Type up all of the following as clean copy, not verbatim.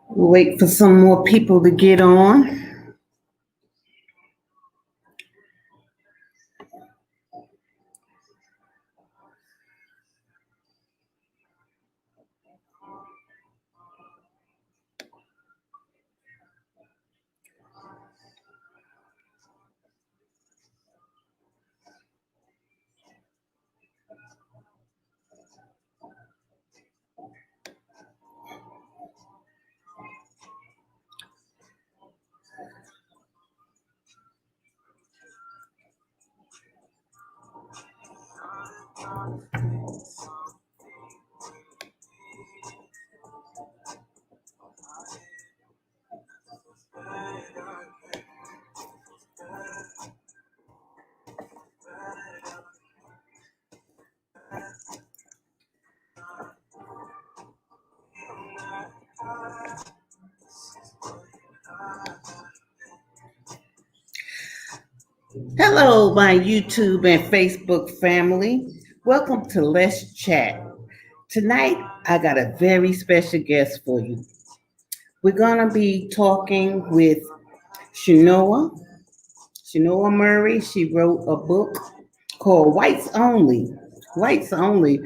Wait for some more people to get on. Hello, my YouTube and Facebook family. Welcome to Let's Chat. Tonight, I got a very special guest for you. We're going to be talking with Chenoa Murray. She wrote a book called Whites Only. Whites Only.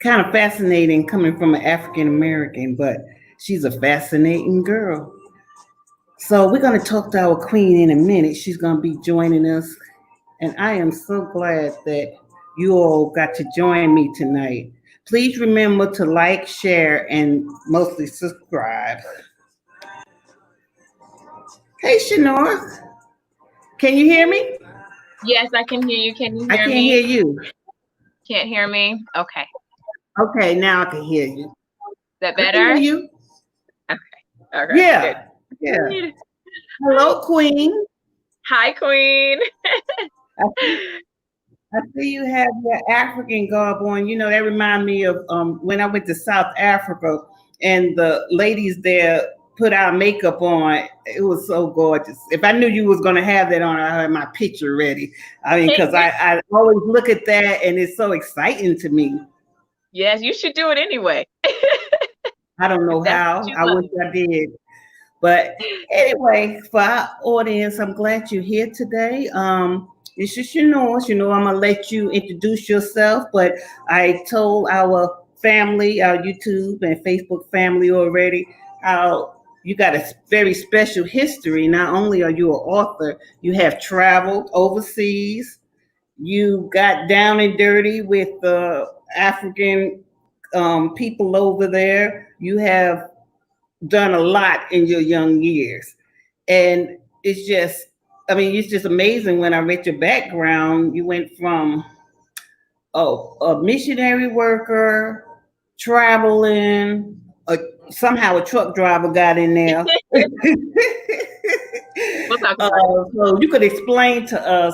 Kind of fascinating coming from an African American, but she's a fascinating girl. So we're going to talk to our queen in a minute. She's going to be joining us. And I am so glad that you all got to join me tonight. Please remember to like, share, and mostly subscribe. Hey, Shanora, can you hear me? Yes, I can hear you. Can you I hear can't me? hear you. Can't hear me? Okay. Okay, now I can hear you. Is that I can better? hear you. Okay. All right. Yeah. Good. Yeah. Hello, Queen. Hi, Queen. I see you have your African garb on. You know, that remind me of when I went to South Africa and the ladies there put our makeup on. It was so gorgeous. If I knew you was going to have that on, I had my picture ready. I mean, because I always look at that and it's so exciting to me. Yes, you should do it anyway. I don't know how. I wish I did. But anyway, for our audience, I'm glad you're here today. This is Chenoa. You know, I'm gonna let you introduce yourself, but I told our family, our YouTube and Facebook family already, how you got a very special history. Not only are you an author, you have traveled overseas. You got down and dirty with the African people over there. You have done a lot in your young years. And it's just, I mean, it's just amazing when I read your background. You went from a missionary worker, traveling, somehow a truck driver got in there. So you could explain to us,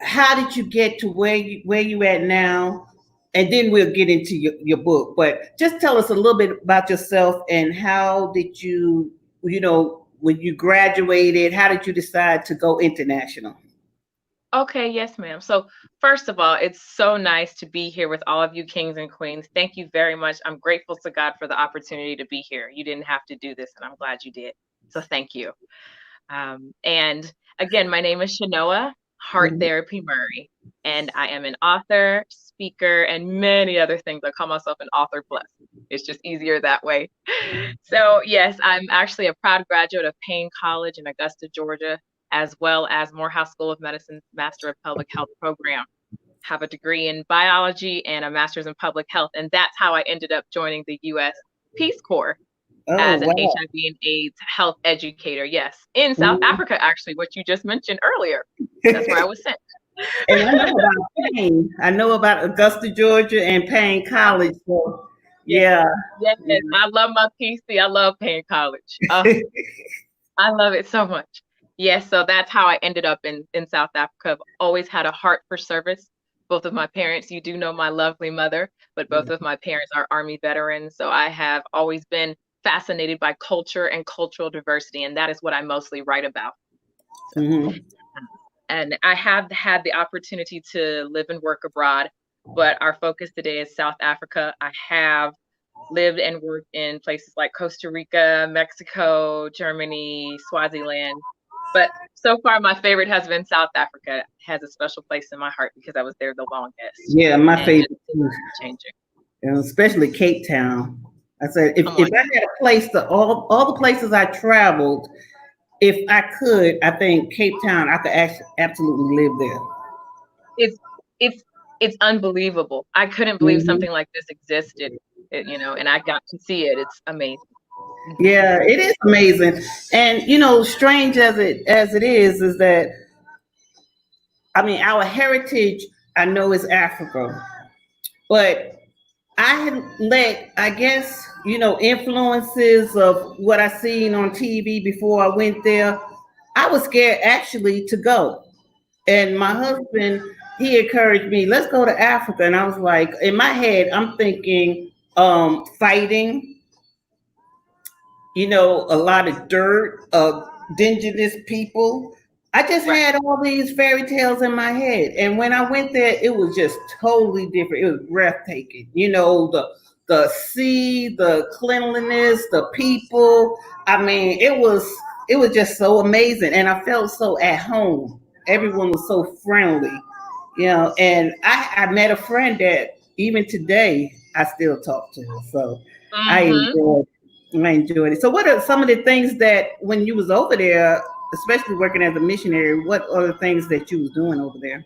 how did you get to where you at now? And then we'll get into your book. But just tell us a little bit about yourself and how did you, when you graduated, how did you decide to go international? Okay, yes, ma'am. So first of all, it's so nice to be here with all of you kings and queens. Thank you very much. I'm grateful to God for the opportunity to be here. You didn't have to do this, and I'm glad you did. So thank you. And again, my name is Chenoa Heart Therapy Murray, and I am an author, speaker, and many other things. I call myself an author plus. It's just easier that way. So yes, I'm actually a proud graduate of Payne College in Augusta, Georgia, as well as Morehouse School of Medicine's Master of Public Health program. Have a degree in biology and a master's in public health, and that's how I ended up joining the U.S. Peace Corps. As an HIV and AIDS health educator, yes, in South Africa, actually, what you just mentioned earlier. That's where I was sent. And I know about Payne. I know about Augusta, Georgia, and Payne College. So, yeah. Yes, I love my PC. I love Payne College. I love it so much. Yes, so that's how I ended up in South Africa. I've always had a heart for service. Both of my parents, you do know my lovely mother, but both of my parents are Army veterans. So I have always been fascinated by culture and cultural diversity, and that is what I mostly write about. So, and I have had the opportunity to live and work abroad but our focus today is South Africa. I have lived and worked in places like Costa Rica, Mexico, Germany, Swaziland. But so far, my favorite has been South Africa. It has a special place in my heart because I was there the longest. Yeah, my And favorite too. just changing. And especially Cape Town. I said, if Come on. I had a place to all the places I traveled, if I could, I think Cape Town, I could actually absolutely live there. It's unbelievable. I couldn't believe something like this existed, and I got to see it. It's amazing. Yeah, it is amazing. And strange as it is that I mean our heritage I know is Africa, but I had let, I guess, influences of what I seen on TV before I went there. I was scared actually to go. And my husband, he encouraged me, let's go to Africa. And I was like, in my head, I'm thinking fighting, a lot of dirt, indigenous people. I just Right. had all these fairy tales in my head. And when I went there, it was just totally different. It was breathtaking. The sea, the cleanliness, the people. I mean, it was just so amazing. And I felt so at home. Everyone was so friendly. And I met a friend that even today I still talk to her. So I enjoyed I enjoyed it. So what are some of the things that when you was over there, especially working as a missionary, what are the things that you was doing over there?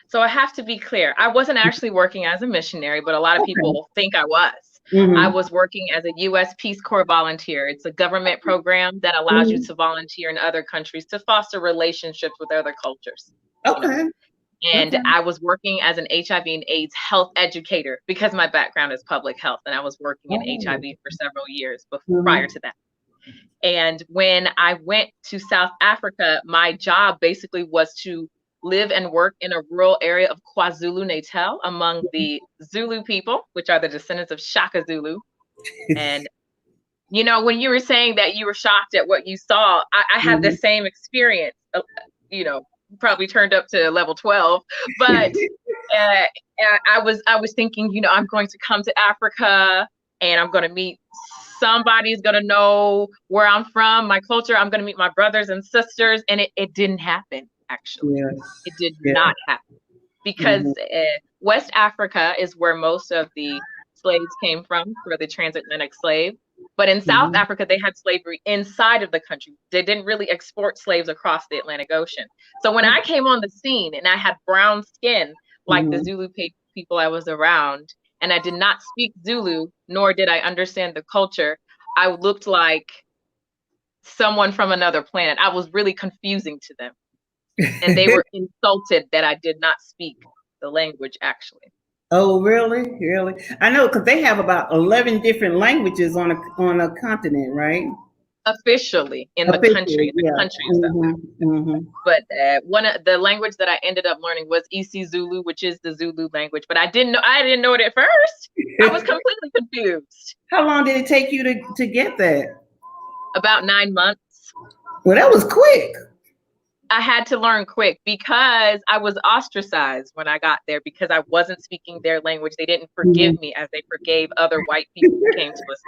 So I have to be clear. I wasn't actually working as a missionary, but a lot of Okay. people think I was. I Mm-hmm. was working as a U.S. Peace Corps volunteer. It's a government program that allows you Mm-hmm. to volunteer in other countries to foster relationships with other cultures. You know, Okay. and Okay. I was working as an HIV and AIDS health educator because my background is public health, and I was working in Oh. HIV for several years prior Mm-hmm. to that. And when I went to South Africa, my job basically was to live and work in a rural area of KwaZulu-Natal among the Zulu people, which are the descendants of Shaka Zulu. And when you were saying that you were shocked at what you saw, I had the Mm-hmm. same experience. Probably turned up to level 12, but uh, I was thinking, I'm going to come to Africa and I'm going to meet somebody's going to know where I'm from, my culture. I'm going to meet my brothers and sisters, and it didn't happen. Actually, Yeah. it did Yeah. not happen because Mm-hmm. West Africa is where most of the slaves came from for the transatlantic slave. But in South Mm-hmm. Africa, they had slavery inside of the country. They didn't really export slaves across the Atlantic Ocean. So when I came on the scene and I had brown skin, like the Mm-hmm. Zulu people I was around, and I did not speak Zulu, nor did I understand the culture, I looked like someone from another planet. I was really confusing to them. And they were insulted that I did not speak the language, actually. Oh, really? Really? I know because they have about 11 different languages on a continent, right? Officially Officially, in the yeah. country of South Mm-hmm. Africa. Mm-hmm. But one of the language that I ended up learning was isiZulu, which is the Zulu language. But I didn't know it at first. I was completely confused. How long did it take you to get that? About 9 months. Well, that was quick. I had to learn quick because I was ostracized when I got there because I wasn't speaking their language. They didn't Mhm. forgive me as they forgave other white people who came to assist.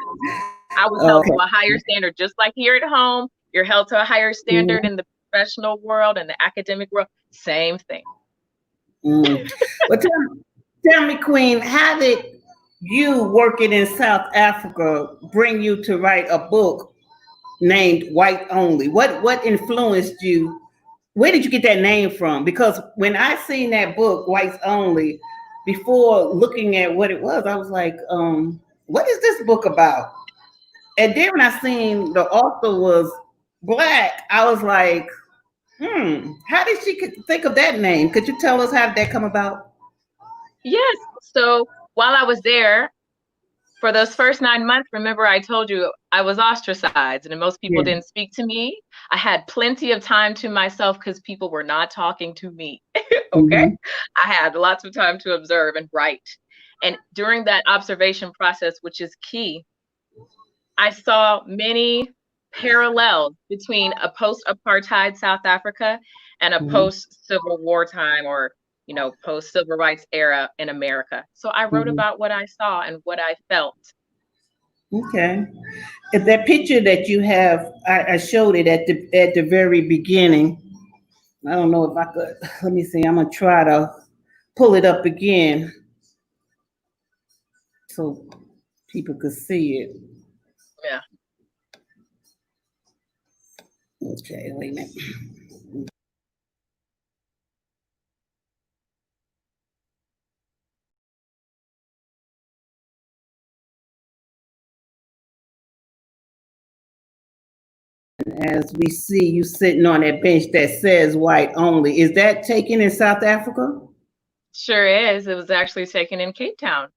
I was held Okay. to a higher standard, just like here at home. You're held to a higher standard Mhm. in the professional world and the academic world. Same thing. Mm. Well, tell me, Queen, how did you working in South Africa bring you to write a book named White Only? What influenced you? Where did you get that name from? Because when I seen that book, Whites Only, before looking at what it was, I was like, what is this book about? And then when I seen the author was black, I was like, how did she think of that name? Could you tell us how did that come about? Yes. So while I was there, for those first 9 months, remember I told you I was ostracized and most people Yeah. didn't speak to me. I had plenty of time to myself because people were not talking to me. Okay. Mm-hmm. I had lots of time to observe and write. And during that observation process, which is key, I saw many parallels between a post apartheid South Africa and a Mm-hmm. post Civil War time or post civil rights era in America. So I wrote about what I saw and what I felt. Okay. That picture that you have, I showed it at the very beginning. I don't know if I could. Let me see. I'm gonna try to pull it up again so people could see it. Yeah. Okay, wait a minute. As we see you sitting on that bench that says white only, is that taken in South Africa? Sure is. It was actually taken in Cape Town.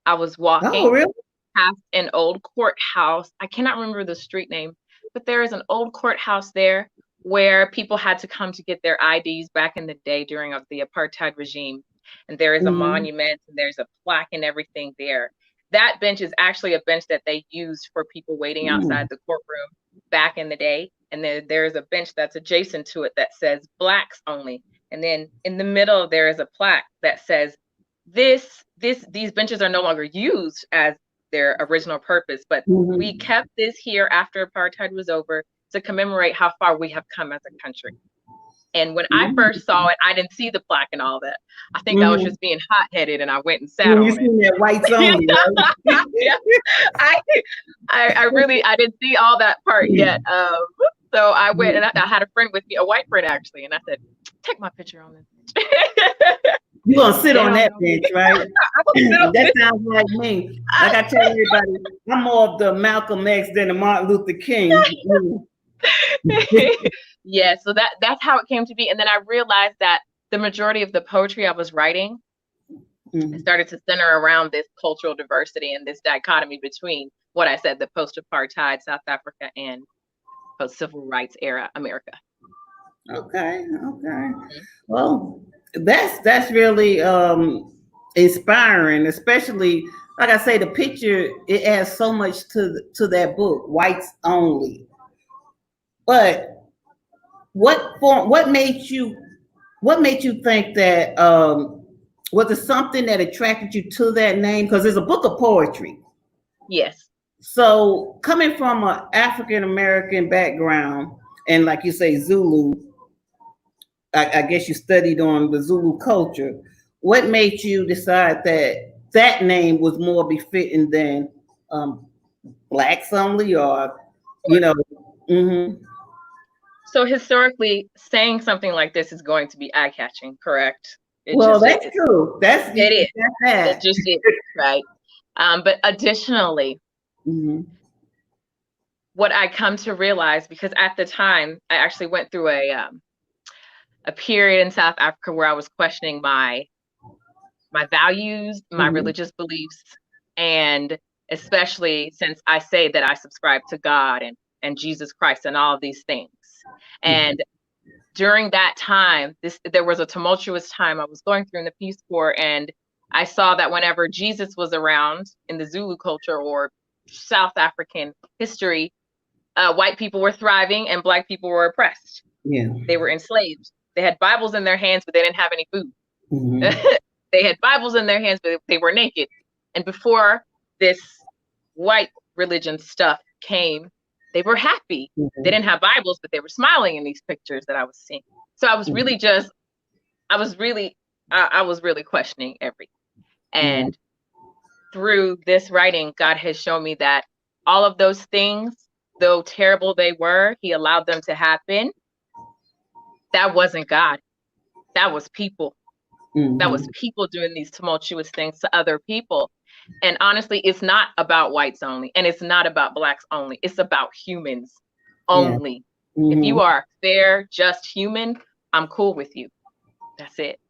I was walking really? past an old courthouse. I cannot remember the street name, but there is an old courthouse there where people had to come to get their IDs back in the day during the apartheid regime. And there is a monument and there's a plaque and everything there. That bench is actually a bench that they used for people waiting outside the courtroom back in the day. And there's a bench that's adjacent to it that says blacks only. And then in the middle, there is a plaque that says these benches are no longer used as their original purpose, but we kept this here after apartheid was over to commemorate how far we have come as a country. And when I first saw it, I didn't see the plaque and all that. I think I was just being hot-headed, and I went and sat on it. Seen that whites only, right? I didn't see all that part yet. So I went and I had a friend with me, a white friend actually, and I said, "Take my picture on this." You're gonna sit on that bench, right? That sounds like me. Like I tell everybody, I'm more of the Malcolm X than the Martin Luther King. Yeah, so that's how it came to be. And then I realized that the majority of the poetry I was writing started to center around this cultural diversity and this dichotomy between what I said, the post-apartheid South Africa and post-civil rights era America. Okay. Well, that's really inspiring, especially like I say, the picture, it adds so much to that book, Whites Only. But what made you think that was it something that attracted you to that name? Because it's a book of poetry. Yes. So coming from an African American background, and like you say, Zulu, I guess you studied on the Zulu culture. What made you decide that name was more befitting than Blacks Only, or So historically, saying something like this is going to be eye-catching, correct? That's true. It is. It just is, right? But additionally, what I come to realize, because at the time I actually went through a period in South Africa where I was questioning my values, my religious beliefs, and especially since I say that I subscribe to God and Jesus Christ and all of these things. And during that time, there was a tumultuous time I was going through in the Peace Corps, and I saw that whenever Jesus was around in the Zulu culture or South African history, white people were thriving and Black people were oppressed. Yeah. They were enslaved. They had Bibles in their hands, but they didn't have any food. They had Bibles in their hands, but they were naked. And before this white religion stuff came, they were happy. They didn't have Bibles, but they were smiling in these pictures that I was seeing. So I was really I was really questioning everything. And through this writing, God has shown me that all of those things, though terrible they were, He allowed them to happen. That wasn't God. That was people. That was people doing these tumultuous things to other people. And honestly, it's not about whites only, and it's not about Blacks only. It's about humans only. If you are fair, just human, I'm cool with you. That's it.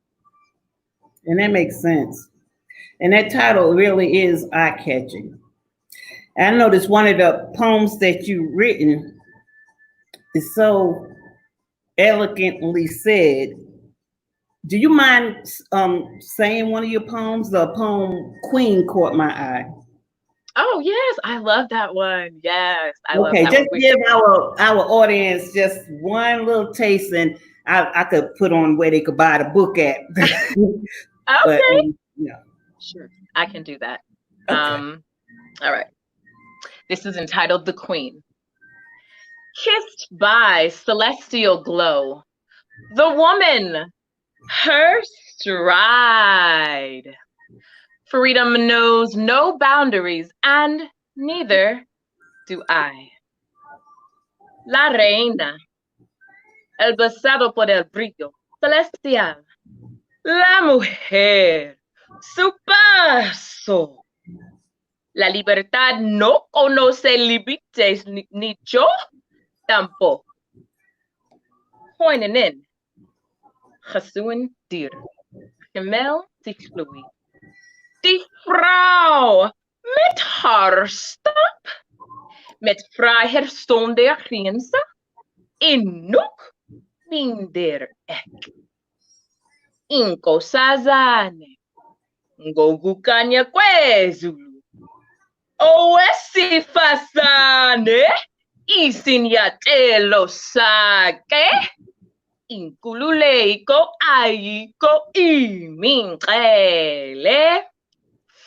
And that makes sense. And that title really is eye-catching. I noticed one of the poems that you've written is so elegantly said. Do you mind saying one of your poems? The poem Queen caught my eye. Oh, yes. I love that one. Yes. I love that just one. Give our audience just one little taste. And I could put on where they could buy the book at. But Okay. yeah. Sure. I can do that. Okay. All right. This is entitled The Queen. Kissed by celestial glow, the woman, her stride. Freedom knows no boundaries, and neither do I. La reina, el besado por el brillo celestial. La mujer, su paso. La libertad no conoce límites, ni yo tampoco. Hoinen, gesuin dier. Gemel zich fluid. Die vrouw met haar stap, met vrijheid zonder grenzen, en nog minder ek. Inko sazane, ngokukanya kwezulu. Owesifazane, isinyathelo sakhe, inkululeko ayikho imincele.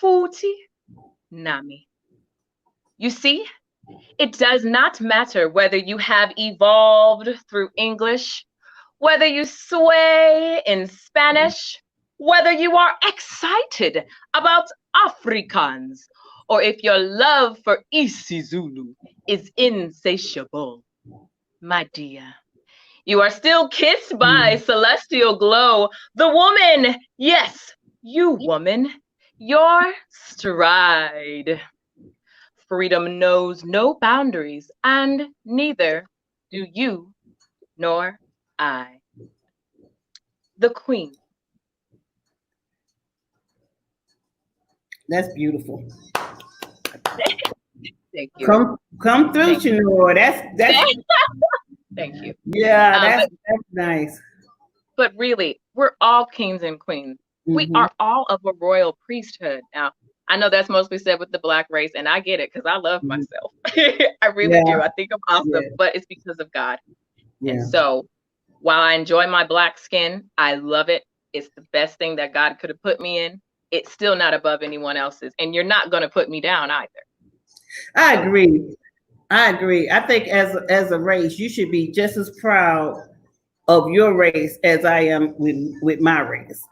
Futhi nami. You see, it does not matter whether you have evolved through English, whether you sway in Spanish, whether you are excited about Afrikaans, or if your love for isiZulu is insatiable. My dear, you are still kissed by celestial glow. The woman, yes, you woman, your stride. Freedom knows no boundaries, and neither do you nor I. The Queen. That's beautiful. Thank you. Come through, Chenoa. That's Thank you. Yeah, that's nice. But really, we're all kings and queens. We are all of a royal priesthood. Now, I know that's mostly said with the Black race, and I get it because I love myself. I really do. I think I'm awesome, but it's because of God. And so while I enjoy my Black skin, I love it. It's the best thing that God could have put me in. It's still not above anyone else's. And you're not going to put me down either. I agree. I think as a race, you should be just as proud of your race as I am with my race.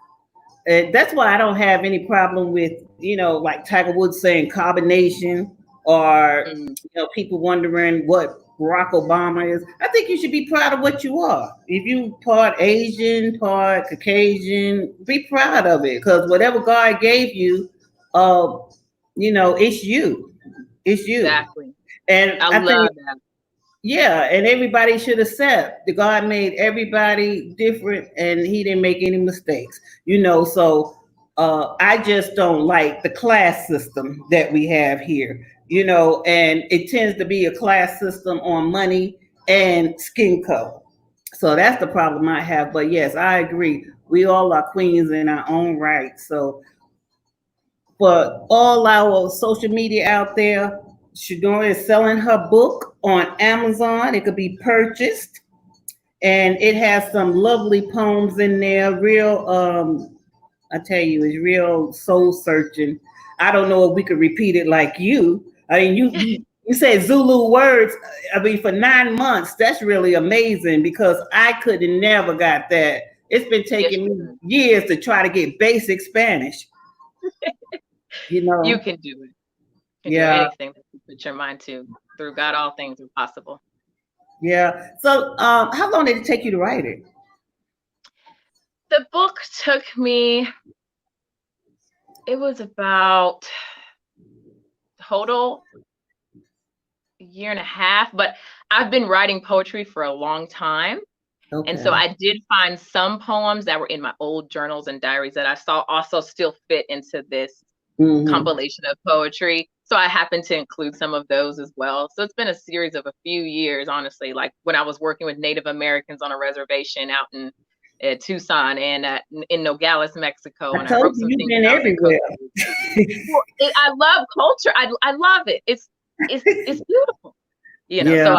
And that's why I don't have any problem with, like Tiger Woods saying carbonation, or, people wondering what Barack Obama is. I think you should be proud of what you are. If you part Asian, part Caucasian, be proud of it, because whatever God gave you, it's you. It's you. Exactly. And I love that. Yeah, and everybody should accept that God made everybody different, and He didn't make any mistakes. So I just don't like the class system that we have here. And it tends to be a class system on money and skin color. So that's the problem I have. But yes, I agree. We all are queens in our own right. So for all our social media out there, Chenoa is selling her book on Amazon. It could be purchased, and it has some lovely poems in there. Real, I tell you, it's real soul searching. I don't know if we could repeat it like you. I mean, you said Zulu words. I mean, for 9 months, that's really amazing, because I could have never got that. It's been taking me years to try to get basic Spanish. You can do it. You can do anything that you put your mind to. Through God, all things are possible. Yeah. So how long did it take you to write it? The book took me, it was about total a year and a half, but I've been writing poetry for a long time. Okay. And so I did find some poems that were in my old journals and diaries that I saw also still fit into this compilation of poetry. So I happened to include some of those as well. So it's been a series of a few years, honestly, like when I was working with Native Americans on a reservation out in Tucson and in Nogales, Mexico. And I wrote some things everywhere. I love culture. I love it. It's beautiful. So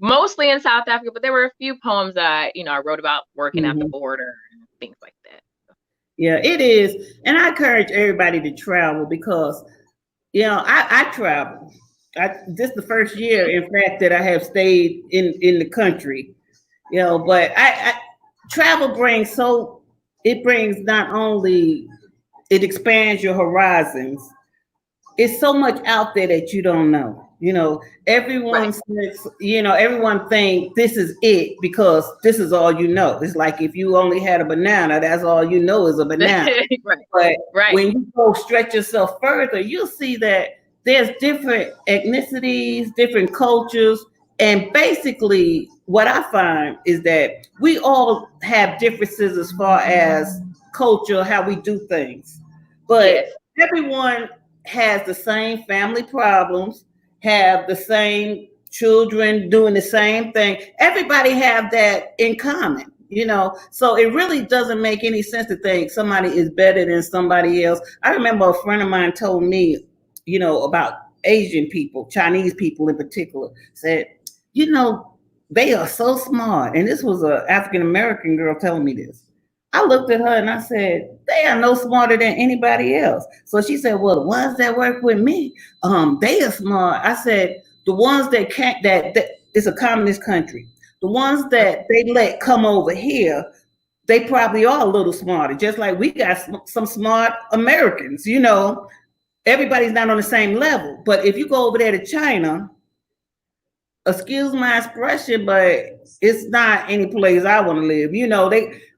mostly in South Africa, but there were a few poems that I wrote about working at the border and things like that. Yeah, it is. And I encourage everybody to travel because, I travel. This is the first year, in fact, that I have stayed in the country, but I travel it brings not only, it expands your horizons. It's so much out there that you don't know. Everyone Right. says, everyone think this is it because this is all you know. It's like if you only had a banana, that's all you know is a banana. Right. But when you go stretch yourself further, you'll see that there's different ethnicities, different cultures, and basically what I find is that we all have differences as far as culture, how we do things. But everyone has the same family problems, have the same children doing the same thing. Everybody have that in common, so it really doesn't make any sense to think somebody is better than somebody else. I remember a friend of mine told me, about Asian people, Chinese people in particular, said, they are so smart. And this was an African American girl telling me this. I looked at her and I said, they are no smarter than anybody else. So she said, well, the ones that work with me, they are smart. I said, the ones that can't, that it's a communist country. The ones that they let come over here, they probably are a little smarter. Just like we got some smart Americans, everybody's not on the same level. But if you go over there to China, excuse my expression, but it's not any place I want to live.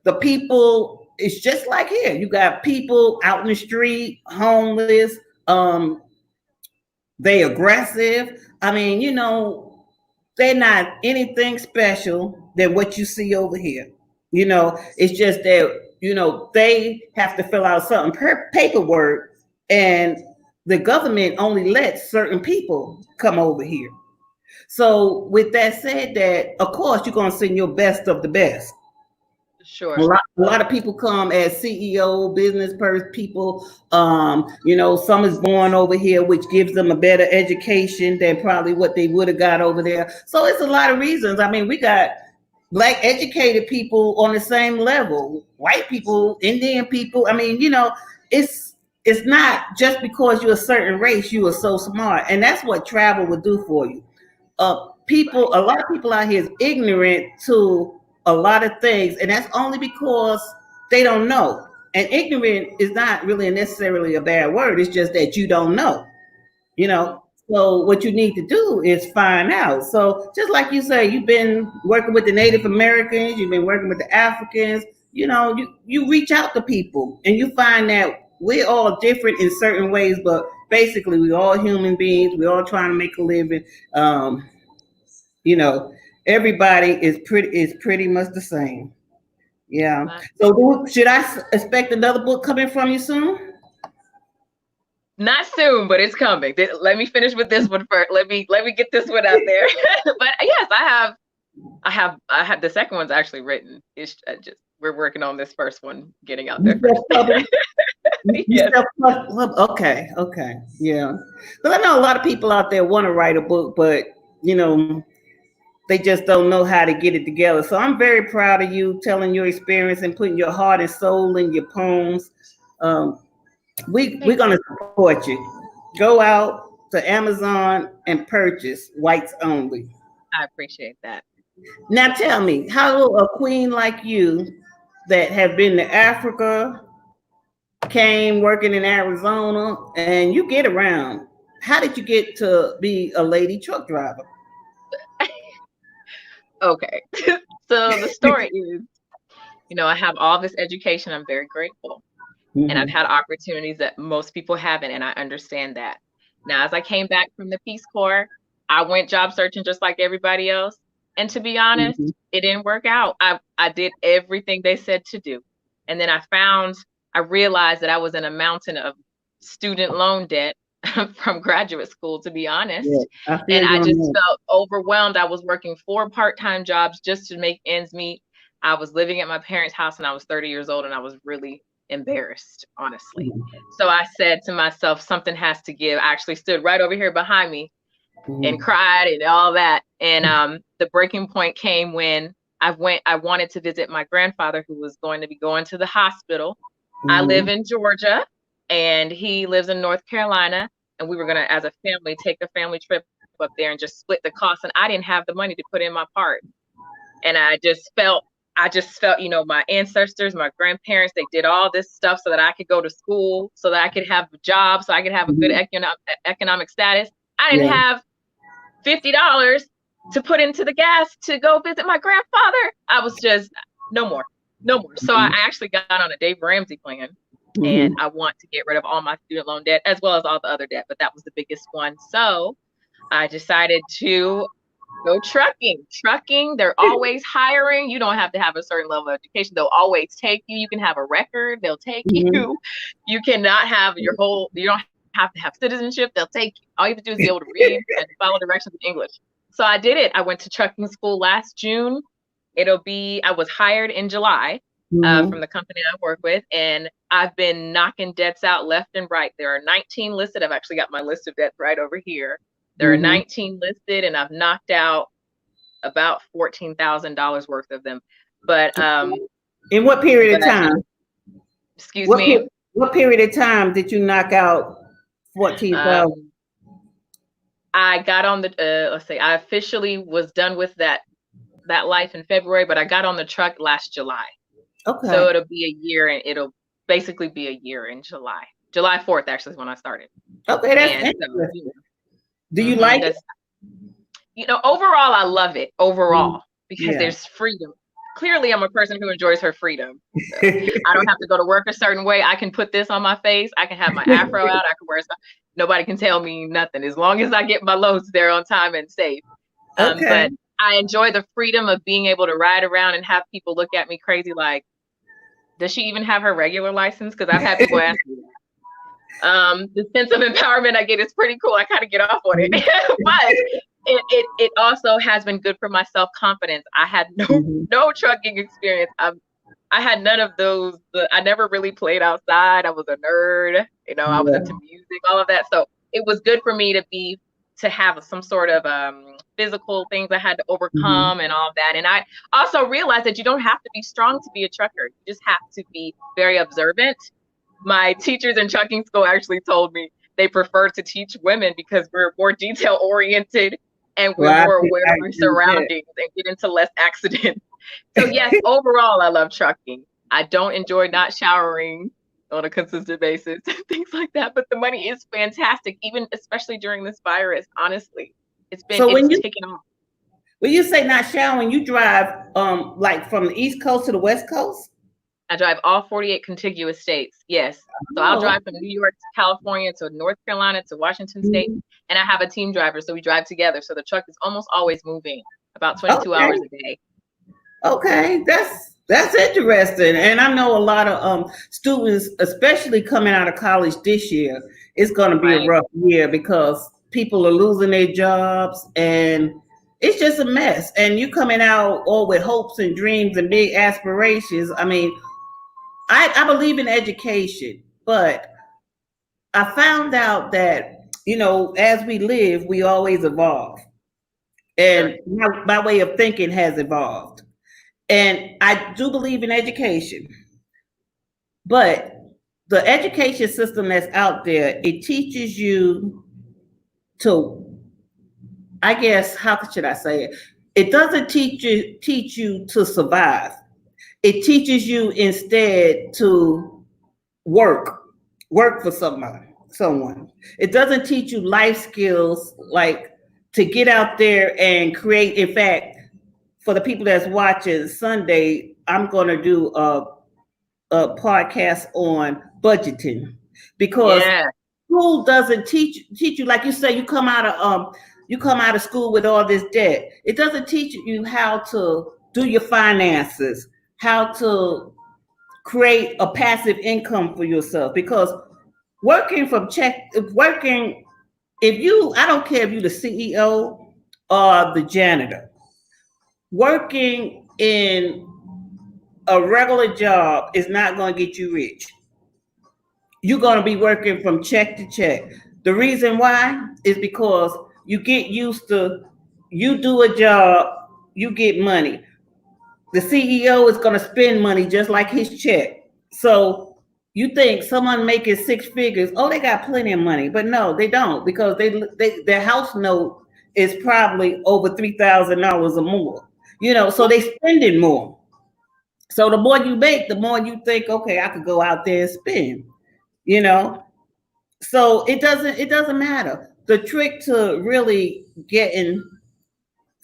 The people, it's just like here. You got people out in the street, homeless, they aggressive. I mean, they're not anything special than what you see over here. It's just that, they have to fill out certain paperwork, and the government only lets certain people come over here. So with that said, that of course you're going to send your best of the best. Sure. A lot of people come as CEO, business people. Some is born over here, which gives them a better education than probably what they would have got over there. So it's a lot of reasons. I mean, we got Black educated people on the same level, white people, Indian people. I mean, it's not just because you're a certain race, you are so smart. And that's what travel would do for you. A lot of people out here is ignorant to a lot of things, and that's only because they don't know. And ignorant is not really necessarily a bad word. It's just that you don't know. So what you need to do is find out. So just like you say, you've been working with the Native Americans, you've been working with the Africans. You reach out to people, and you find that we're all different in certain ways, but basically we're all human beings. We're all trying to make a living. Everybody is pretty much the same. Yeah. So should I expect another book coming from you soon? Not soon, but it's coming. Let me finish with this one first. Let me get this one out there. But yes, I have the second one's actually written. It's just we're working on this first one getting out there first. Yes. Okay. Yeah. Because I know a lot of people out there want to write a book, but they just don't know how to get it together. So I'm very proud of you telling your experience and putting your heart and soul in your poems. We're going to support you. Go out to Amazon and purchase Whites Only. I appreciate that. Now tell me, how will a queen like you that have been to Africa, came working in Arizona, and you get around, how did you get to be a lady truck driver? Okay. So the story is, I have all this education. I'm very grateful. Mm-hmm. And I've had opportunities that most people haven't, and I understand that. Now, as I came back from the Peace Corps, I went job searching just like everybody else. And to be honest, it didn't work out. I did everything they said to do. And then I realized that I was in a mountain of student loan debt from graduate school, to be honest. Yeah, I just felt overwhelmed. I was working 4 part-time jobs just to make ends meet. I was living at my parents' house and I was 30 years old, and I was really embarrassed, honestly. So I said to myself, something has to give. I actually stood right over here behind me and cried and all that. And the breaking point came when I wanted to visit my grandfather, who was going to be going to the hospital. I live in Georgia and he lives in North Carolina, and we were going to, as a family, take a family trip up there and just split the cost. And I didn't have the money to put in my part. And I just felt, you know, my ancestors, my grandparents, they did all this stuff so that I could go to school, so that I could have a job, so I could have a good economic status. I didn't have $50 to put into the gas to go visit my grandfather. I was just, no more. So I actually got on a Dave Ramsey plan, and I want to get rid of all my student loan debt as well as all the other debt, but that was the biggest one. So I decided to go trucking. They're always hiring. You don't have to have a certain level of education. They'll always take you. You can have a record. They'll take you. You cannot have you don't have to have citizenship. They'll take you. All you have to do is be able to read and follow directions in English. So I did it. I went to trucking school last June. I was hired in July from the company I work with, and I've been knocking debts out left and right. There are 19 listed. I've actually got my list of debts right over here. There are 19 listed, and I've knocked out about $14,000 worth of them. But in what period of time? Excuse me. What period of time did you knock out 14,000? I got on the let's see. I officially was done with that life in February, but I got on the truck last July. Okay. So it'll be a year, and it'll basically be a year in July. July 4th actually is when I started. Okay, that's interesting. Do you like it? You know, overall, I love it overall because there's freedom. Clearly, I'm a person who enjoys her freedom. So I don't have to go to work a certain way. I can put this on my face. I can have my afro out. I can wear stuff. Nobody can tell me nothing as long as I get my loads there on time and safe. But I enjoy the freedom of being able to ride around and have people look at me crazy like, does she even have her regular license? Because I've had people ask me that. The sense of empowerment I get is pretty cool. I kind of get off on it. But it also has been good for my self-confidence. I had no trucking experience. I had none of those. I never really played outside. I was a nerd. You know, I was into music, all of that. So it was good for me to have some sort of physical things I had to overcome and all of that. And I also realized that you don't have to be strong to be a trucker. You just have to be very observant. My teachers in trucking school actually told me they prefer to teach women because we're more detail oriented and we're more aware of our surroundings and get into less accidents. So yes, overall, I love trucking. I don't enjoy not showering on a consistent basis, things like that. But the money is fantastic, especially during this virus. Honestly, it's taken off. When you say not showering, you drive like from the East Coast to the West Coast? I drive all 48 contiguous states. Yes. So I'll drive from New York to California to North Carolina to Washington State. And I have a team driver. So we drive together. So the truck is almost always moving about 22 hours a day. Okay. That's interesting. And I know a lot of students, especially coming out of college this year, it's going to be a rough year because people are losing their jobs and it's just a mess. And you coming out all with hopes and dreams and big aspirations. I mean, I believe in education, but I found out that, you know, as we live, we always evolve. And my way of thinking has evolved. And I do believe in education. But the education system that's out there, it teaches you to, I guess, how should I say it? It doesn't teach you to survive. It teaches you instead to work for someone. It doesn't teach you life skills like to get out there and create. In fact, for the people that's watching Sunday, I'm going to do a podcast on budgeting because school doesn't teach you, like you say, you come out of school with all this debt. It doesn't teach you how to do your finances, how to create a passive income for yourself. Because I don't care if you're the CEO or the janitor, working in a regular job is not going to get you rich. You're going to be working from check to check. The reason why is because you get used to, you do a job you get money. The CEO is going to spend money just like his check. So you think someone making six figures, oh, they got plenty of money, but no, they don't, because their house note is probably over $3,000 or more. So they spending more. So the more you make, the more you think, okay, I could go out there and spend. So it doesn't matter. The trick to really getting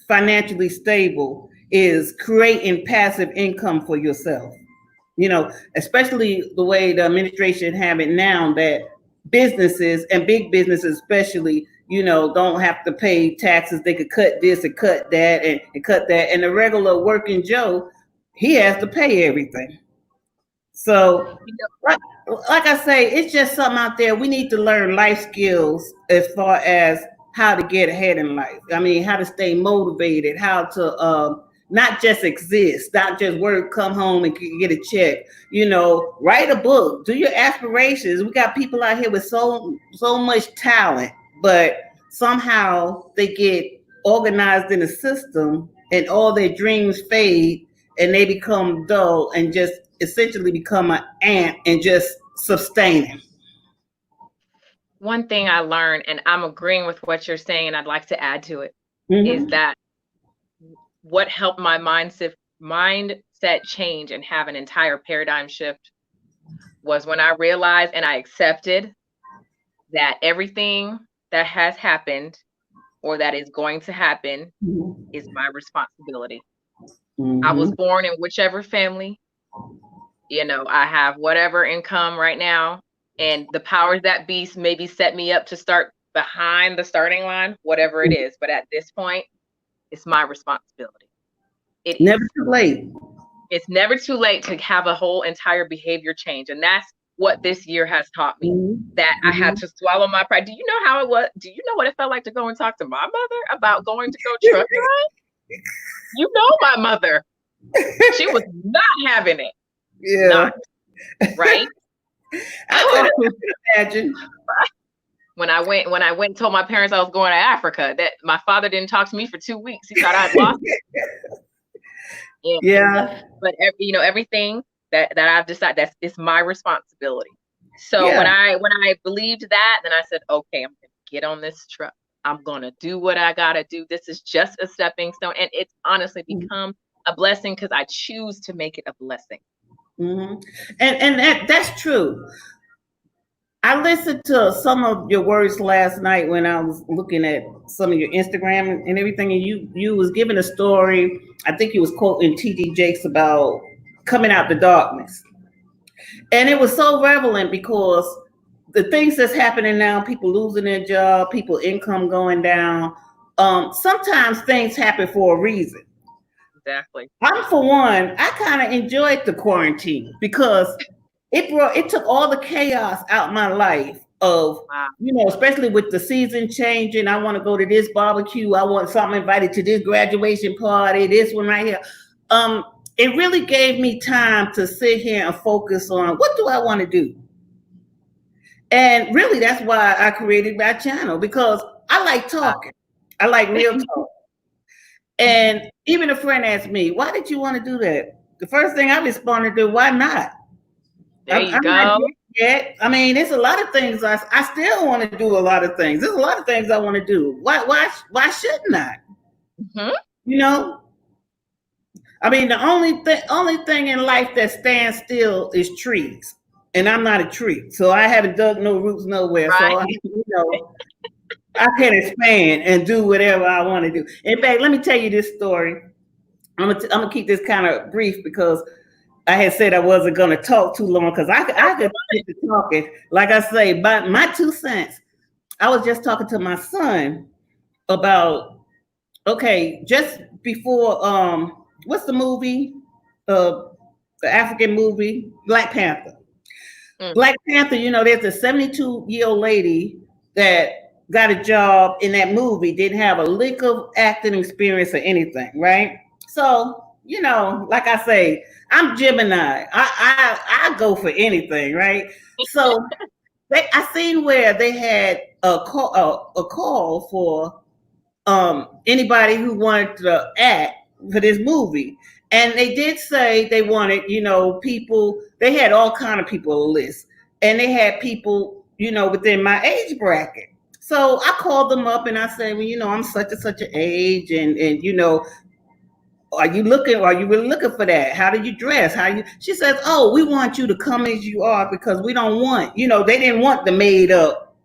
financially stable is creating passive income for yourself. Especially the way the administration have it now, that businesses and big businesses especially, don't have to pay taxes. They could cut this and cut that and cut that. And the regular working Joe, he has to pay everything. So like I say, it's just something out there. We need to learn life skills as far as how to get ahead in life. I mean, how to stay motivated, how to not just exist, not just work, come home and get a check. Write a book, do your aspirations. We got people out here with so much talent, but somehow they get organized in a system and all their dreams fade and they become dull and just essentially become an ant and just sustaining. One thing I learned, and I'm agreeing with what you're saying, and I'd like to add to it, is that what helped my mindset change and have an entire paradigm shift was when I realized and I accepted that everything that has happened or that is going to happen is my responsibility. I was born in whichever family, I have whatever income right now, and the powers that be maybe set me up to start behind the starting line, whatever it is. But at this point, it's my responsibility. It's never too late. It's never too late to have a whole entire behavior change. And that's what this year has taught me, that I had to swallow my pride. Do you know how it was? Do you know what it felt like to go and talk to my mother about going to go truck drive? You know my mother. She was not having it. Yeah. Not, right? I can imagine. When I went and told my parents I was going to Africa, that my father didn't talk to me for 2 weeks. He thought I'd lost it. Yeah. But everything that I've decided, it's my responsibility. So when I believed that, then I said, okay, I'm gonna get on this truck. I'm gonna do what I gotta do. This is just a stepping stone, and it's honestly become a blessing because I choose to make it a blessing. And that's true. I listened to some of your words last night when I was looking at some of your Instagram and everything, and you was giving a story. I think you was quoting T.D. Jakes about coming out the darkness, and it was so relevant because the things that's happening now, people losing their job, people income going down. Sometimes things happen for a reason. Exactly. I'm, for one, I kind of enjoyed the quarantine because it took all the chaos out my life of, especially with the season changing. I want to go to this barbecue. I want something invited to this graduation party, this one right here. It really gave me time to sit here and focus on what do I want to do. And really, that's why I created my channel, because I like talking. I like real talk. And even a friend asked me, why did you want to do that? The first thing I responded to, why not? There you go. Yet. I mean, there's a lot of things I still want to do. A lot of things. There's a lot of things I want to do. Why shouldn't I? I mean, the only thing in life that stands still is trees, and I'm not a tree, so I haven't dug no roots nowhere. Right. So I can expand and do whatever I want to do. In fact, let me tell you this story. I'm gonna keep this kind of brief because I had said I wasn't going to talk too long because I could get to talking. Like I say, my 2 cents. I was just talking to my son about, just before, what's the movie? The African movie, Black Panther. Black Panther, there's a 72-year-old lady that got a job in that movie, didn't have a lick of acting experience or anything, right? So, like I say, I'm Gemini. I go for anything, right? So I seen where they had a call for anybody who wanted to act for this movie. And they did say they wanted, people. They had all kind of people on the list, and they had people, within my age bracket. So I called them up and I said, well, I'm such and such an age, and are you really looking for that? How do you dress? She says, oh, we want you to come as you are because we don't want, they didn't want the made up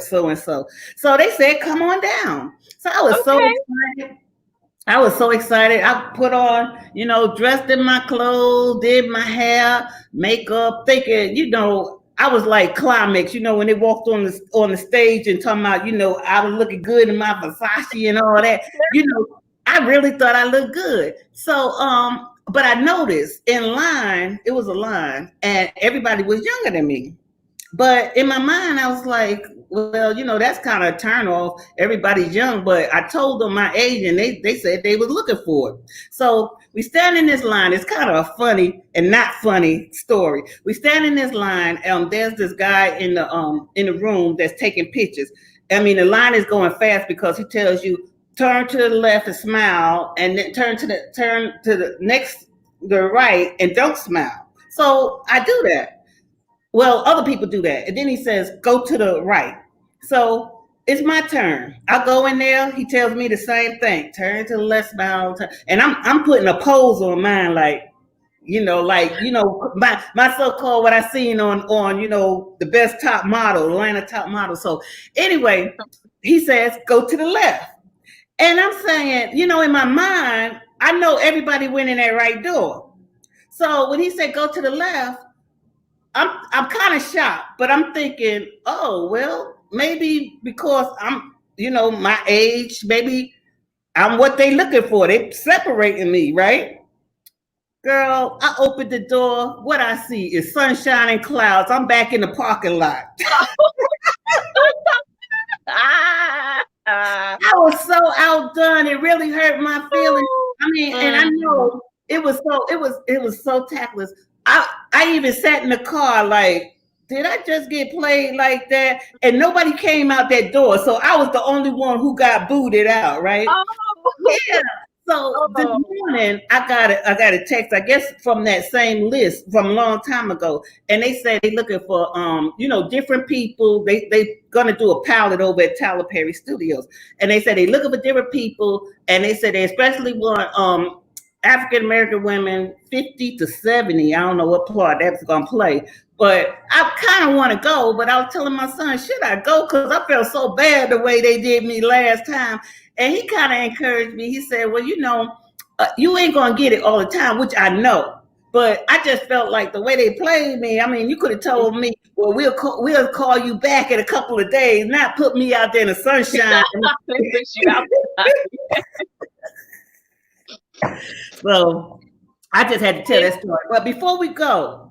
so and so. So they said, come on down. So I was so excited. I was so excited. I put on, dressed in my clothes, did my hair, makeup, thinking, I was like Climax, when they walked on the stage and talking about, I was looking good in my Versace and all that. I really thought I looked good. So, but I noticed in line, it was a line, and everybody was younger than me. But in my mind, I was like, well, that's kind of a turn off. Everybody's young, but I told them my age, and they said they was looking for it. So we stand in this line. It's kind of a funny and not funny story. We stand in this line. There's this guy in the room that's taking pictures. I mean, the line is going fast because he tells you turn to the left and smile, and then turn to the right and don't smile. So I do that. Well, other people do that. And then he says, go to the right. So it's my turn. I go in there. He tells me the same thing. Turn to the left, smile. And I'm putting a pose on mine my so-called what I seen on the best top model, Atlanta top model. So anyway, he says, go to the left. And I'm saying, in my mind, I know everybody went in that right door. So when he said, go to the left, I'm kind of shocked, but I'm thinking, oh, well, maybe because I'm, my age, maybe I'm what they looking for. They separating me, right? Girl, I opened the door. What I see is sunshine and clouds. I'm back in the parking lot. I was so outdone. It really hurt my feelings. I mean, and I know it was so tactless. I even sat in the car like, did I just get played like that? And nobody came out that door. So I was the only one who got booted out, right? Oh. Yeah. So this morning I got a text, I guess from that same list from a long time ago. And they said they looking for different people. They gonna do a pilot over at Tyler Perry Studios. And they said they looking for different people, and they said they especially want African American women 50 to 70. I don't know what part that's gonna play, but I kind of want to go. But I was telling my son, should I go? Because I felt so bad the way they did me last time. And he kind of encouraged me. He said, well, you ain't gonna get it all the time, which I know. But I just felt like the way they played me. I mean, you could have told me, well, we'll call you back in a couple of days, not put me out there in the sunshine. So I just had to tell that story. But before we go,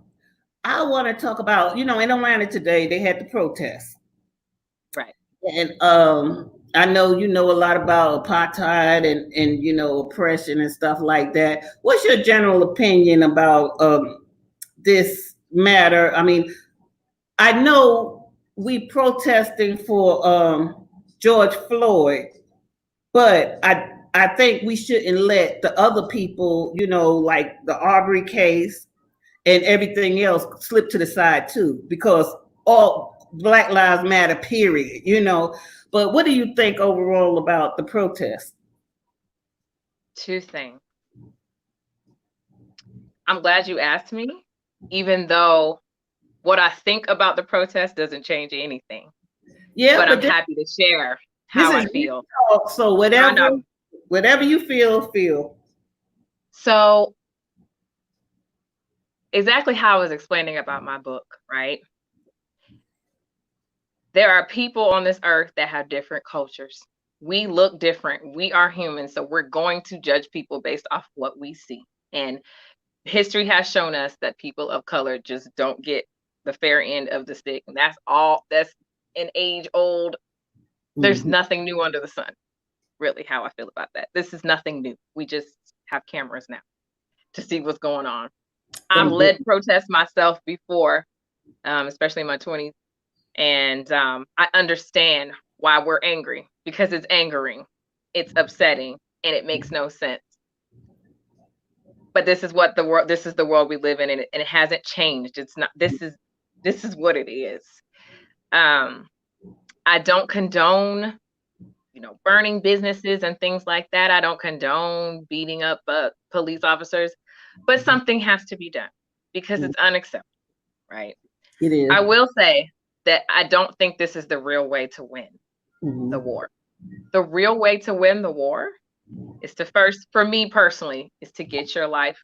I want to talk about, in Atlanta today, they had the protest. Right. And I know you know a lot about apartheid and oppression and stuff like that. What's your general opinion about this matter? I mean, I know we protesting for George Floyd, but I think we shouldn't let the other people, like the Arbery case and everything else slip to the side too, because all Black Lives Matter, period, But what do you think overall about the protest? Two things. I'm glad you asked me, even though what I think about the protest doesn't change anything. Yeah, but I'm happy to share how I feel. So whatever you feel. So exactly how I was explaining about my book, right? There are people on this earth that have different cultures. We look different. We are humans, so we're going to judge people based off what we see. And history has shown us that people of color just don't get the fair end of the stick. And that's an age old. There's nothing new under the sun, really, how I feel about that. This is nothing new. We just have cameras now to see what's going on. I've led protests myself before, especially in my 20s. And I understand why we're angry, because it's angering, it's upsetting, and it makes no sense. but this is what the world, this is the world we live in, and it hasn't changed. It's not, this is what it is. I don't condone, burning businesses and things like that. I don't condone beating up police officers, but something has to be done because it's unacceptable, right? It is. I will say that I don't think this is the real way to win the war. The real way to win the war is to first, for me personally, is to get your life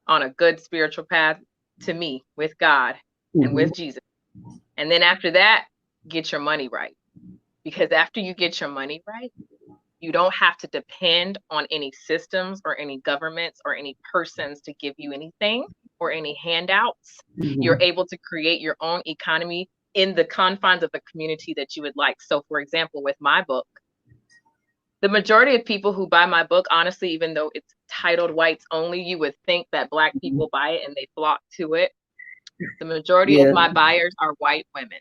on a good spiritual path to me with God and with Jesus. And then after that, get your money right. Because after you get your money right, you don't have to depend on any systems or any governments or any persons to give you anything or any handouts. You're able to create your own economy in the confines of the community that you would like. So, for example, with my book, the majority of people who buy my book, honestly, even though it's titled Whites Only, you would think that Black people buy it and they flock to it. The majority of my buyers are white women,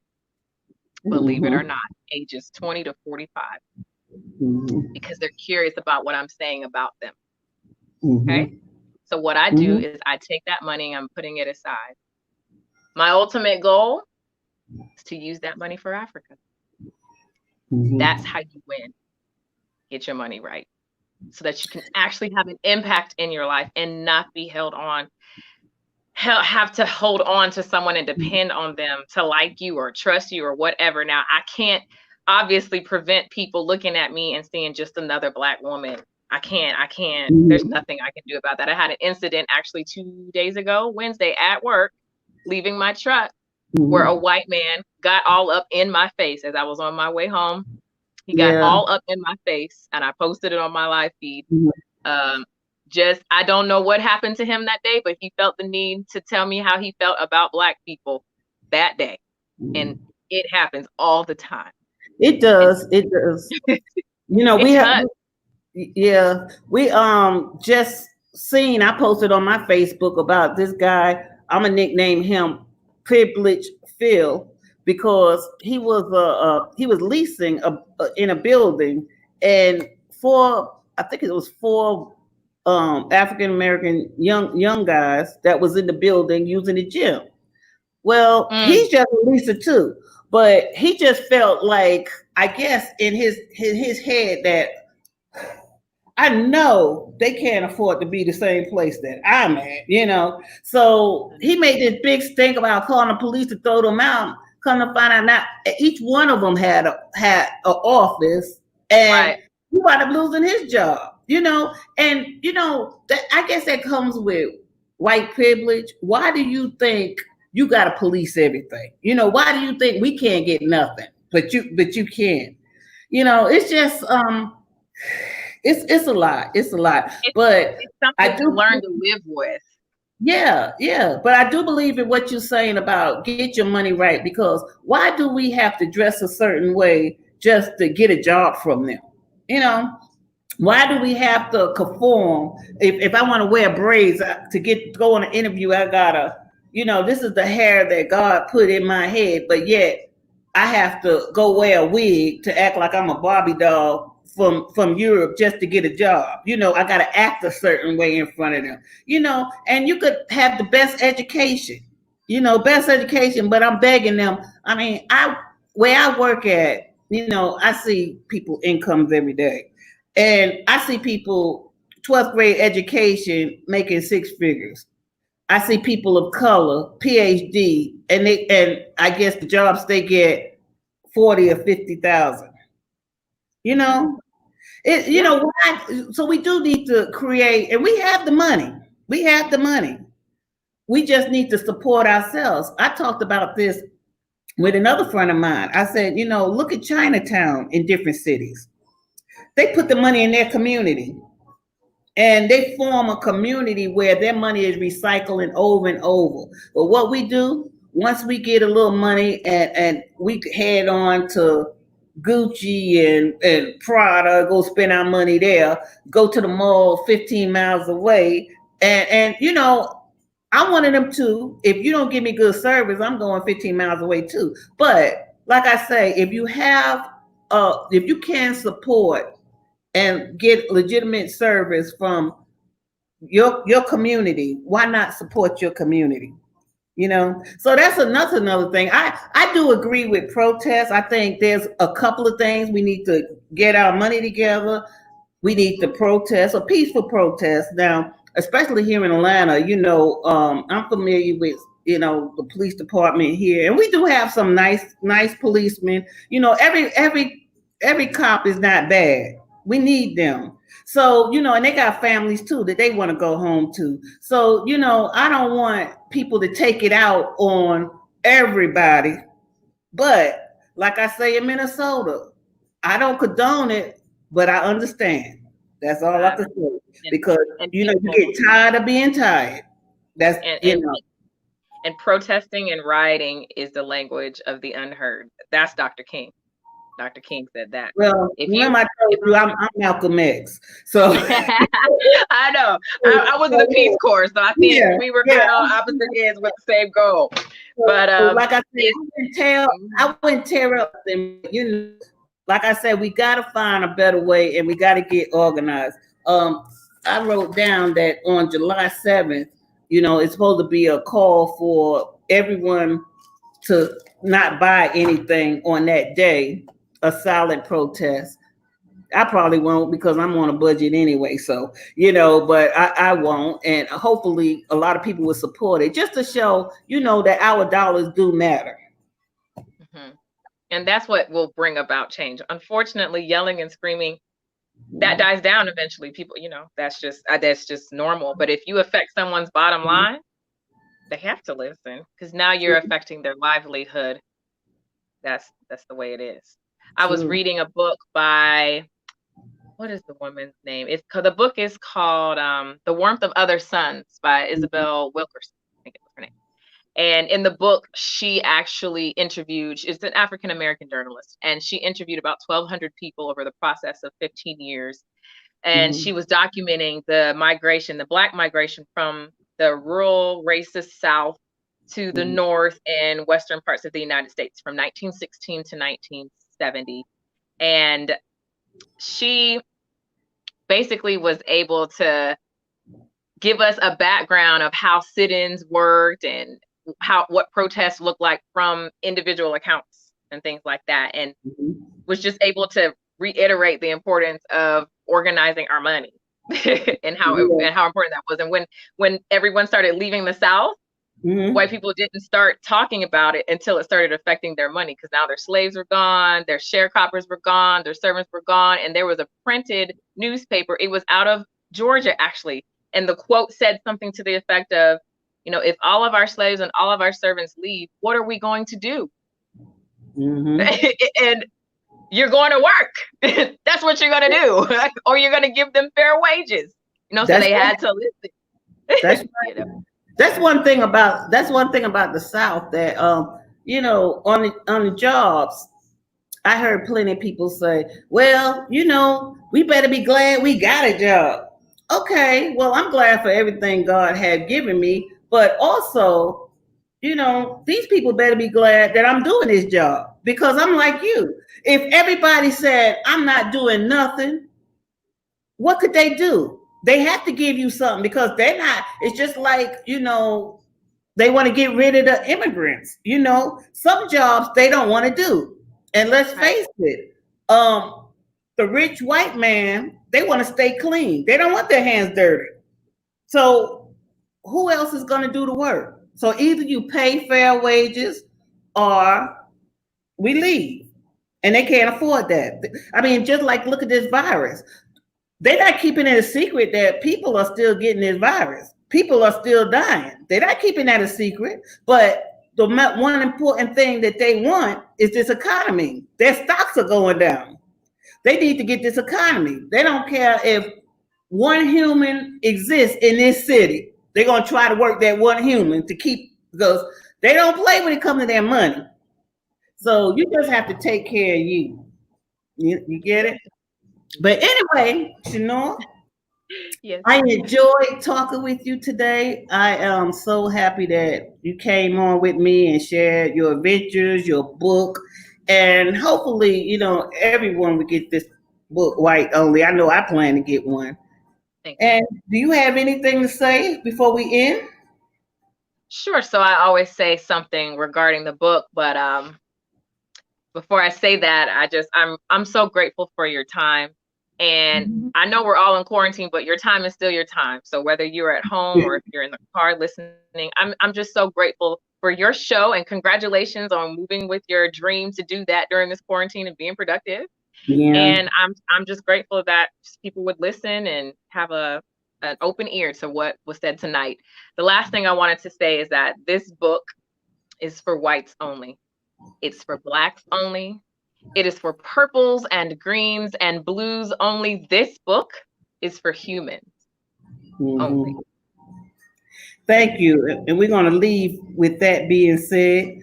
believe it or not, ages 20 to 45, because they're curious about what I'm saying about them. Okay. So what I do is I take that money and I'm putting it aside. My ultimate goal is to use that money for Africa. That's how you win. Get your money right so that you can actually have an impact in your life and not be have to hold on to someone and depend on them to like you or trust you or whatever. Now, I can't obviously prevent people looking at me and seeing just another Black woman. I can't. There's nothing I can do about that. I had an incident actually 2 days ago, Wednesday, at work, leaving my truck, where a white man got all up in my face as I was on my way home. He got all up in my face, and I posted it on my live feed. I don't know what happened to him that day, but he felt the need to tell me how he felt about Black people that day. And it happens all the time. It does. It does. We just seen, I posted on my Facebook about this guy. I'm gonna nickname him Privilege Phil, because he was leasing in a building, and I think it was four African American young guys that was in the building using the gym. Well, he's just a leaser too, but he just felt like, I guess in his head, that I know they can't afford to be the same place that I'm at, So he made this big stink about calling the police to throw them out. Come to find out, not each one of them had an office, and he wound up losing his job. And that, I guess that comes with white privilege. Why do you think you got to police everything? Why do you think we can't get nothing, but you can? It's just it's a lot. It's a lot. But it's something I do learn to live with. Yeah. But I do believe in what you're saying about get your money right, because why do we have to dress a certain way just to get a job from them? Why do we have to conform? If I want to wear braids to go on an interview, I gotta, this is the hair that God put in my head, but yet I have to go wear a wig to act like I'm a Barbie doll from Europe just to get a job. I gotta act a certain way in front of them. And you could have the best education, but I'm begging them. I mean, where I work at, I see people incomes every day. And I see people 12th grade education making six figures. I see people of color, PhD, and I guess the jobs they get 40 or 50,000. So we do need to create, and we have the money. We just need to support ourselves. I talked about this with another friend of mine. I said, look at Chinatown in different cities. They put the money in their community, and they form a community where their money is recycling over and over. But what we do, once we get a little money and we head on to Gucci and Prada, go spend our money there, go to the mall 15 miles away. And I wanted them to, if you don't give me good service, I'm going 15 miles away too. But like I say, if you can support and get legitimate service from your community. Why not support your community? So that's another thing. I do agree with protests. I think there's a couple of things we need to get our money together. We need to protest, a peaceful protest. Now, especially here in Atlanta, I'm familiar with, the police department here, and we do have some nice policemen. Every cop is not bad. We need them. So, and they got families too that they want to go home to. So, I don't want people to take it out on everybody. But like I say in Minnesota, I don't condone it, but I understand. That's all I can say. Because you get tired of being tired. That's And protesting and rioting is the language of the unheard. That's Dr. King. Dr. King said that. Well, remember I told you I'm Malcolm X. So I know. I was in the Peace Corps, so I think we were kind of on opposite ends with the same goal. But like I said, I wouldn't tear up them. Like I said, we got to find a better way, and we got to get organized. I wrote down that on July 7th, it's supposed to be a call for everyone to not buy anything on that day, a silent protest. I probably won't because I'm on a budget anyway. So, but I won't. And hopefully a lot of people will support it just to show, that our dollars do matter. Mm-hmm. And that's what will bring about change. Unfortunately, yelling and screaming, that dies down eventually. People, that's just normal. But if you affect someone's bottom line, they have to listen because now you're affecting their livelihood. That's the way it is. I was reading a book by, what is the woman's name? The book is called The Warmth of Other Suns by Isabel Wilkerson. I think it was her name. And in the book, she actually interviewed, she's an African-American journalist, and she interviewed about 1,200 people over the process of 15 years. And she was documenting the migration, the Black migration from the rural racist South to the North and Western parts of the United States from 1916 to 1970. And she basically was able to give us a background of how sit-ins worked and what protests look like from individual accounts and things like that, and was just able to reiterate the importance of organizing our money and how important that was. And when everyone started leaving the South, white people didn't start talking about it until it started affecting their money, because now their slaves were gone, their sharecroppers were gone, their servants were gone, and there was a printed newspaper. It was out of Georgia, actually, and the quote said something to the effect of, if all of our slaves and all of our servants leave, what are we going to do? And you're going to work. That's what you're going to do. Or you're going to give them fair wages. So they had to listen. That's right. That's one thing about the South that on the jobs, I heard plenty of people say, well, we better be glad we got a job. Okay, well, I'm glad for everything God had given me. But also, these people better be glad that I'm doing this job, because I'm like you. If everybody said I'm not doing nothing, what could they do? They have to give you something, because they're not. It's just like, they want to get rid of the immigrants. Some jobs they don't want to do. And let's face it, the rich white man, they want to stay clean. They don't want their hands dirty. So who else is going to do the work? So either you pay fair wages or we leave. And they can't afford that. I mean, just like, look at this virus. They're not keeping it a secret that people are still getting this virus. People are still dying. They're not keeping that a secret. But the one important thing that they want is this economy. Their stocks are going down. They need to get this economy. They don't care if one human exists in this city. They're going to try to work that one human to keep, because they don't play when it comes to their money. So you just have to take care of you. You get it? But anyway, Chenoa, yes. I enjoyed talking with you today. I am so happy that you came on with me and shared your adventures, your book, and hopefully, everyone will get this book, White Only. I know I plan to get one. Thank you. And do you have anything to say before we end? Sure. So I always say something regarding the book, but before I say that, I'm so grateful for your time. And I know we're all in quarantine, but your time is still your time. So whether you're at home or if you're in the car listening, I'm just so grateful for your show, and congratulations on moving with your dream to do that during this quarantine and being productive. Yeah. And I'm just grateful that people would listen and have an open ear to what was said tonight. The last thing I wanted to say is that this book is for whites only. It's for Blacks only. It is for purples and greens and blues only. This book is for humans only. Thank you. And we're going to leave with that being said.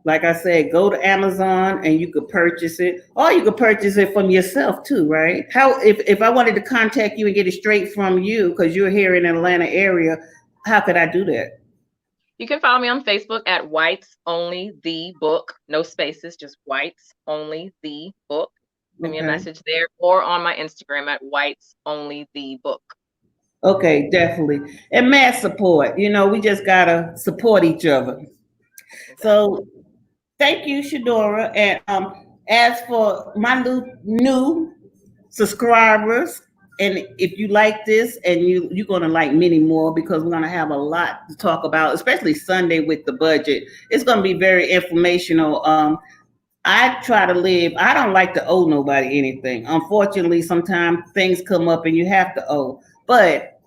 Like I said, go to Amazon and you could purchase it, or you could purchase it from yourself too, right? How if I wanted to contact you and get it straight from you because you're here in the Atlanta area, how could I do that? You can follow me on Facebook at Whites Only the Book, no spaces, just Whites Only the Book. Send me a message there, or on my Instagram at Whites Only the Book. Okay, definitely. And mass support. You know, we just gotta support each other. Exactly. So thank you, Chenoa. And as for my new subscribers, and if you like this, and you're gonna like many more, because we're gonna have a lot to talk about, especially Sunday with the budget. It's gonna be very informational. I try to live. I don't like to owe nobody anything. Unfortunately, sometimes things come up and you have to owe, but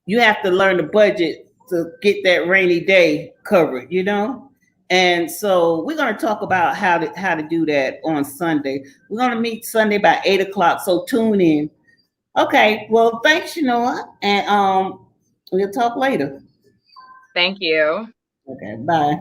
you have to learn the budget to get that rainy day covered, you know? And so we're going to talk about how to do that on Sunday. We're going to meet Sunday by 8:00. So tune in. Okay. Well, thanks, Chenoa. And we'll talk later. Thank you. Okay. Bye.